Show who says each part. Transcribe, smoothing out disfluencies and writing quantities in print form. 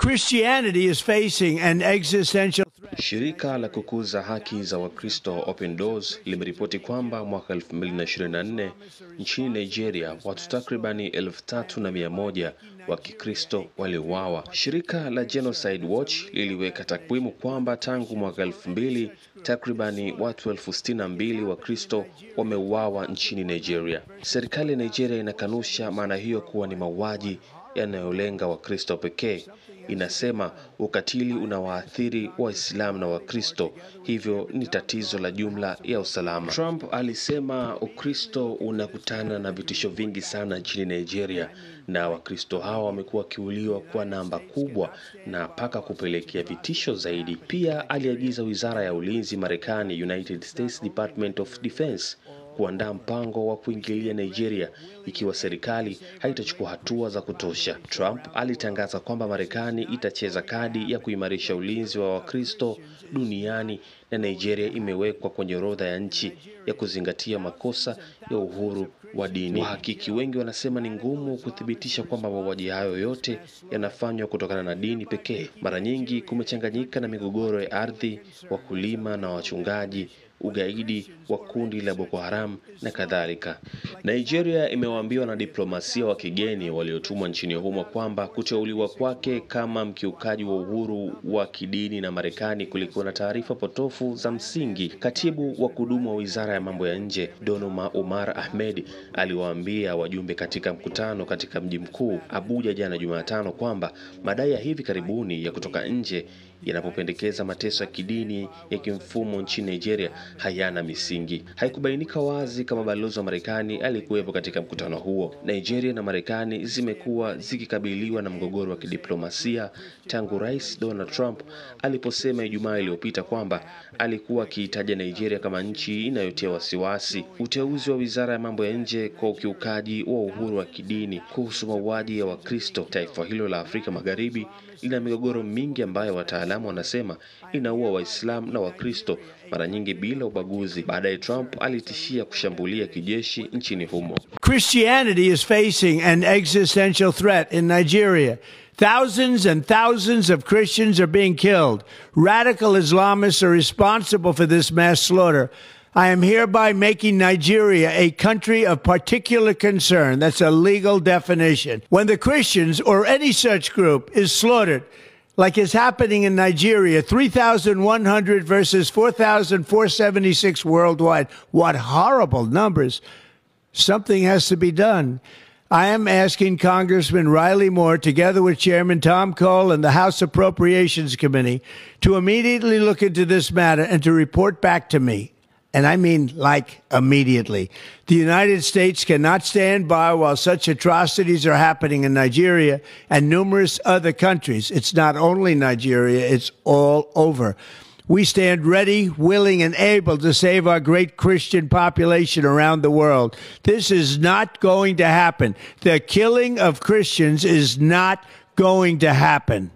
Speaker 1: Christianity is facing an existential threat.
Speaker 2: Shirika la kukuza haki za Wakristo Open Doors limeripoti kwamba mwaka 2024 nchini Nigeria watu takribani 3,100 wa Kikristo waliuawa. Shirika la Genocide Watch liliweka takwimu kwamba tangu mwaka 2000 takribani watu 62,000 wa Kristo wameuawa nchini Nigeria. Serikali ya Nigeria inakanusha maana hiyo kuwa ni mauaji yanayolenga Wakristo pekee. Inasema ukatili unawaathiri Waislamu na Wakristo, hivyo ni tatizo la jumla ya usalama. Trump alisema Ukristo unakutana na vitisho vingi sana nchini Nigeria, na Wakristo hao wamekuwa kiuliwa kwa namba kubwa na mpaka kupelekea vitisho zaidi. Pia aliagiza Wizara ya Ulinzi Marekani, United States Department of Defense, kuandaa mpango wa kuingilia Nigeria ikiwa serikali haitachukua hatua za kutosha. Trump alitangaza kwamba Marekani itacheza kadi ya kuimarisha ulinzi wa Wakristo duniani, na Nigeria imewekwa kwenye orodha ya nchi ya kuzingatia makosa ya uhuru wa dini. Wahakiki wengi wanasema ni ngumu kuthibitisha kwamba mauaji hayo yote yanafanywa kutokana na dini pekee. Mara nyingi kumechanganyika na migogoro ya ardhi, wakulima na wachungaji, ugaidi wa kundi la Boko Haram na kadhalika. Nigeria imewaambia na diplomasia wa kigeni waliotumwa nchini humo kwamba kuteuliwa kwake kama mkiukaji wa uhuru wa kidini na Marekani kulikuwa na taarifa potofu za msingi. Katibu wa kudumu wa Wizara ya Mambo ya Nje, Donoma Omar Ahmed, aliwaambia wajumbe katika mkutano katika mji mkuu Abuja jana Jumatano kwamba madai ya hivi karibuni ya kutoka nje yanapopendekeza mateso ya kidini ya kimfumo nchini Nigeria hayana misingi. Haikubainika wazi kama balozi wa Marekani alikuwepo katika mkutano huo. Nigeria na Marekani zimekuwa zikikabiliwa na mgogoro wa kidiplomasia tangu Rais Donald Trump aliposema Ijumaa iliyopita kwamba alikuwa akiitaja Nigeria kama nchi inayotia wasiwasi. Uteuzi wa Wizara ya Mambo ya Nje kwa ukiukaji wa uhuru wa kidini kuhusu mauaji ya Wakristo. Taifa hilo la Afrika Magharibi lina migogoro mingi ambayo wataalamu wanasema inaua Waislamu na Wakristo, mara nyingi bila ubaguzi. Baadaye Trump alitishia kushambulia kijeshi nchini humo.
Speaker 1: Christianity is facing an existential threat in Nigeria. Thousands and thousands of Christians are being killed. Radical Islamists are responsible for this mass slaughter. I am hereby making Nigeria a country of particular concern. That's a legal definition. When the Christians or any such group is slaughtered, like is happening in Nigeria, 3,100 versus 4,476 worldwide. What horrible numbers. Something has to be done. I am asking Congressman Riley Moore, together with Chairman Tom Cole and the House Appropriations Committee, to immediately look into this matter and to report back to me. And I mean, like, immediately. The United States cannot stand by while such atrocities are happening in Nigeria and numerous other countries. It's not only Nigeria, it's all over. We stand ready, willing, and able to save our great Christian population around the world. This is not going to happen. The killing of Christians is not going to happen.